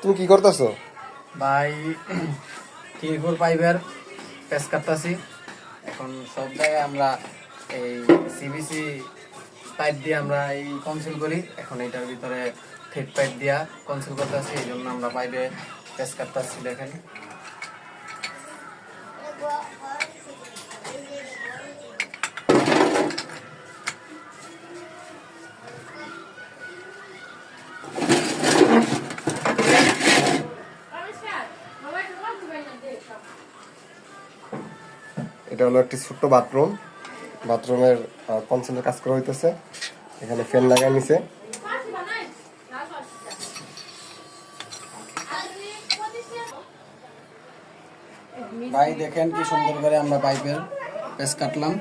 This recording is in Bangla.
তুমি কি করতেছো? ভাই কিরকুর পাইপের পেস কাটতাছি। এখন সব জায়গায় আমরা এই সিবিসি পাইপ দিয়ে আমরা এই কনসিল করি। এখন এটার ভিতরে থ্রেড পাইপ দিয়া কনসিল করতেছি, এই জন্য আমরা পাইপে পেস কাটতাছি। দেখেন এটা হলো একটি ছোট্ট বাথরুম। বাথরুমের কনসিলের কাজ করা হইতেছে। এখানে ফ্যান লাগাই নিছে। ভাই দেখেন কি সুন্দর করে আমরা পাইপের পেস কাটলাম।